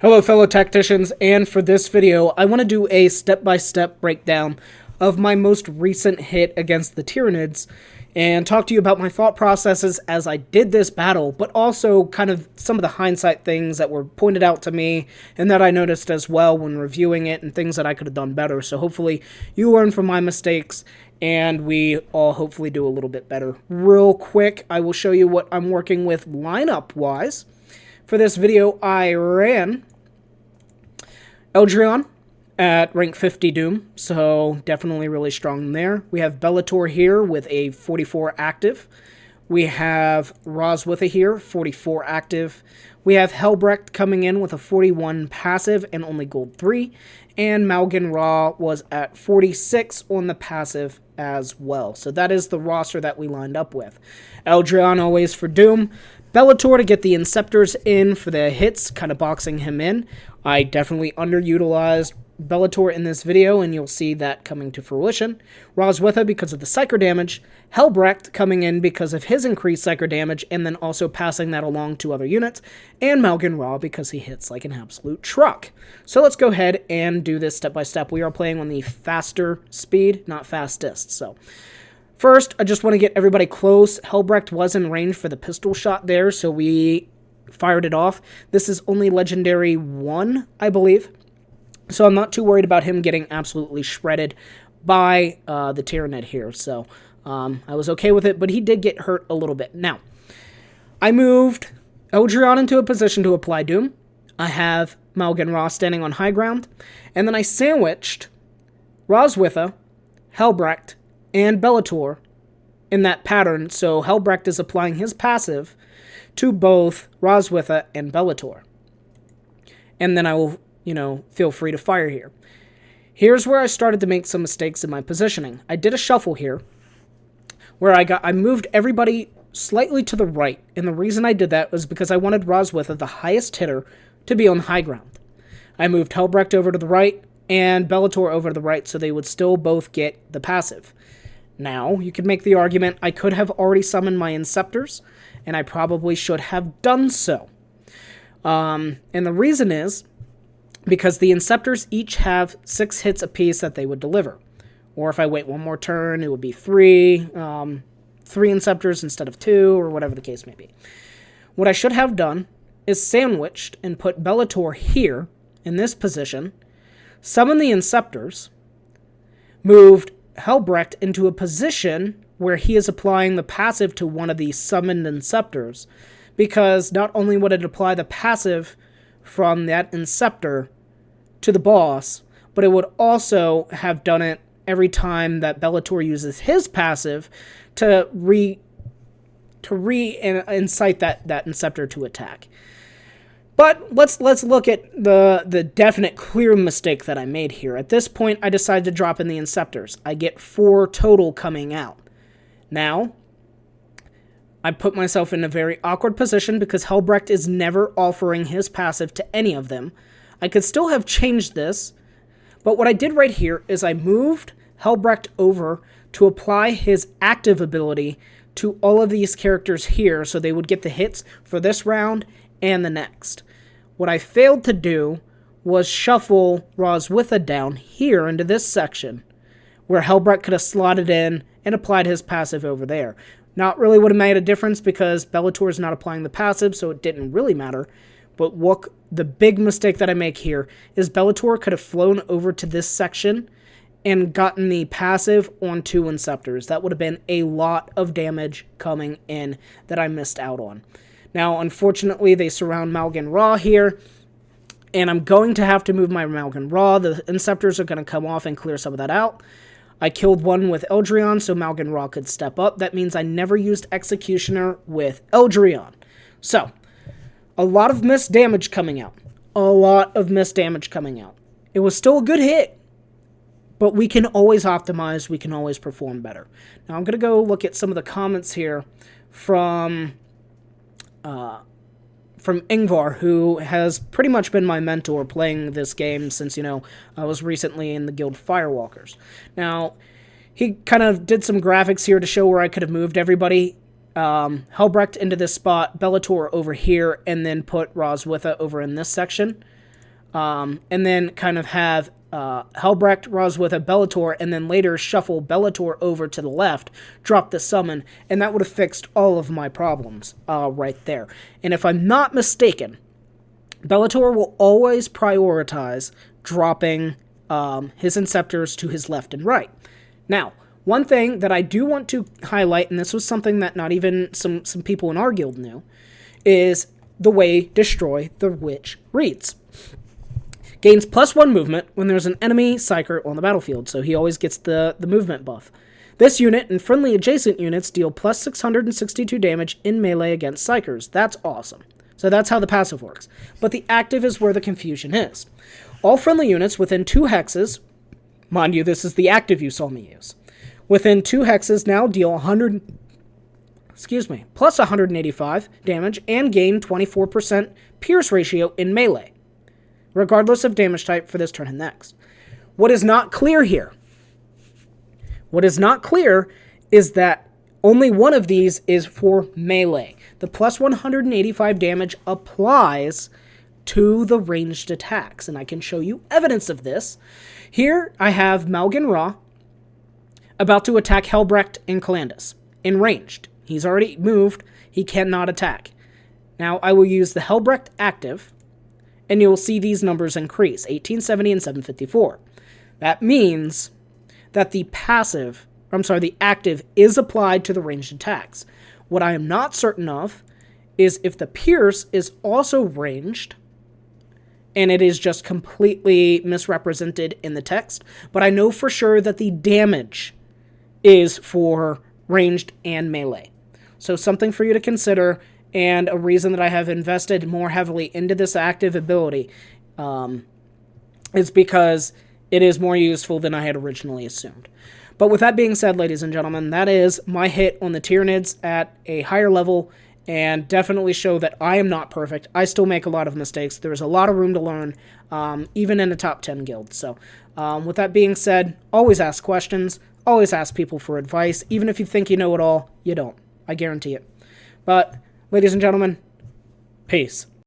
Hello fellow tacticians, and for this video I want to do a step-by-step breakdown of my most recent hit against the Tyranids and talk to you about my thought processes as I did this battle, but also kind of some of the hindsight things that were pointed out to me and that I noticed as well when reviewing it and things that I could have done better. So hopefully you learn from my mistakes and we all hopefully do a little bit better. Real quick, I will show you what I'm working with lineup-wise. For this video, I ran Eldrion at rank 50 Doom, so definitely really strong there. We have Bellator here with a 44 active. We have Roswitha here, 44 active. We have Helbrecht coming in with a 41 passive and only gold 3. And Malgan Ra was at 46 on the passive as well. So that is the roster that we lined up with. Eldrion always for Doom. Bellator to get the Inceptors in for the hits, kind of boxing him in. I definitely underutilized Bellator in this video, and you'll see that coming to fruition. Roswitha because of the Psyker damage. Helbrecht coming in because of his increased Psyker damage, and then also passing that along to other units. And Malgan Ra because he hits like an absolute truck. So let's go ahead and do this step by step. We are playing on the faster speed, not fastest. So first, I just want to get everybody close. Helbrecht was in range for the pistol shot there, so we fired it off. This is only Legendary 1, I believe. So I'm not too worried about him getting absolutely shredded by the Tyranid here. So I was okay with it, but he did get hurt a little bit. Now, I moved Eldrion into a position to apply Doom. I have Malgan Ra standing on high ground. And then I sandwiched Roswitha, Helbrecht, and Bellator in that pattern. So Helbrecht is applying his passive to both Roswitha and Bellator. And then I will, feel free to fire here. Here's where I started to make some mistakes in my positioning. I did a shuffle here where I moved everybody slightly to the right. And the reason I did that was because I wanted Roswitha, the highest hitter, to be on high ground. I moved Helbrecht over to the right and Bellator over to the right so they would still both get the passive. Now, you could make the argument I could have already summoned my Inceptors, and I probably should have done so. And the reason is because the Inceptors each have 6 hits apiece that they would deliver. Or if I wait one more turn, it would be 3 Inceptors instead of 2, or whatever the case may be. What I should have done is sandwiched and put Bellator here, in this position, summoned the Inceptors, moved Helbrecht into a position where he is applying the passive to one of the summoned Inceptors, because not only would it apply the passive from that Inceptor to the boss, but it would also have done it every time that Bellator uses his passive to incite that Inceptor to attack. But let's look at the definite clear mistake that I made here. At this point, I decided to drop in the Inceptors. I get 4 total coming out. Now, I put myself in a very awkward position because Helbrecht is never offering his passive to any of them. I could still have changed this, but what I did right here is I moved Helbrecht over to apply his active ability to all of these characters here so they would get the hits for this round and the next. What I failed to do was shuffle Roswitha down here into this section where Helbrecht could have slotted in and applied his passive over there. Not really would have made a difference because Bellator is not applying the passive, so it didn't really matter. But the big mistake that I make here is Bellator could have flown over to this section and gotten the passive on 2 Inceptors. That would have been a lot of damage coming in that I missed out on. Now, unfortunately, they surround Malgan Ra here, and I'm going to have to move my Malgan Ra. The Inceptors are going to come off and clear some of that out. I killed one with Eldrion, so Malgan Ra could step up. That means I never used Executioner with Eldrion. So, a lot of missed damage coming out. A lot of missed damage coming out. It was still a good hit, but we can always optimize. We can always perform better. Now, I'm going to go look at some of the comments here from Ingvar, who has pretty much been my mentor playing this game since, I was recently in the Guild Firewalkers. Now, he kind of did some graphics here to show where I could have moved everybody. Helbrecht into this spot, Bellator over here, and then put Roswitha over in this section. and then kind of have Helbrecht, Roswitha, Bellator, and then later shuffle Bellator over to the left, drop the summon, and that would have fixed all of my problems right there. And if I'm not mistaken, Bellator will always prioritize dropping his Inceptors to his left and right. Now, one thing that I do want to highlight, and this was something that not even some people in our guild knew, is the way Destroy the Witch reads. Gains +1 movement when there's an enemy Psyker on the battlefield, so he always gets the movement buff. This unit and friendly adjacent units deal +662 damage in melee against Psykers. That's awesome. So that's how the passive works. But the active is where the confusion is. All friendly units within 2 hexes, mind you, this is the active you saw me use, within 2 hexes now deal plus 185 damage and gain 24% pierce ratio in melee, regardless of damage type for this turn and next. What is not clear here? What is not clear is that only one of these is for melee. The plus 185 damage applies to the ranged attacks, and I can show you evidence of this. Here I have Malgan Ra about to attack Helbrecht and Calandus in ranged. He's already moved. He cannot attack. Now I will use the Helbrecht active, and you'll see these numbers increase, 1870 and 754. That means that the active is applied to the ranged attacks. What I am not certain of is if the pierce is also ranged, and it is just completely misrepresented in the text, but I know for sure that the damage is for ranged and melee. So something for you to consider, and a reason that I have invested more heavily into this active ability is because it is more useful than I had originally assumed. But with that being said, ladies and gentlemen, that is my hit on the Tyranids at a higher level, and definitely show that I am not perfect. I still make a lot of mistakes. There's a lot of room to learn, even in a top 10 guild. So with that being said, always ask questions, always ask people for advice. Even if you think you know it all, you don't. I guarantee it. But, ladies and gentlemen, peace.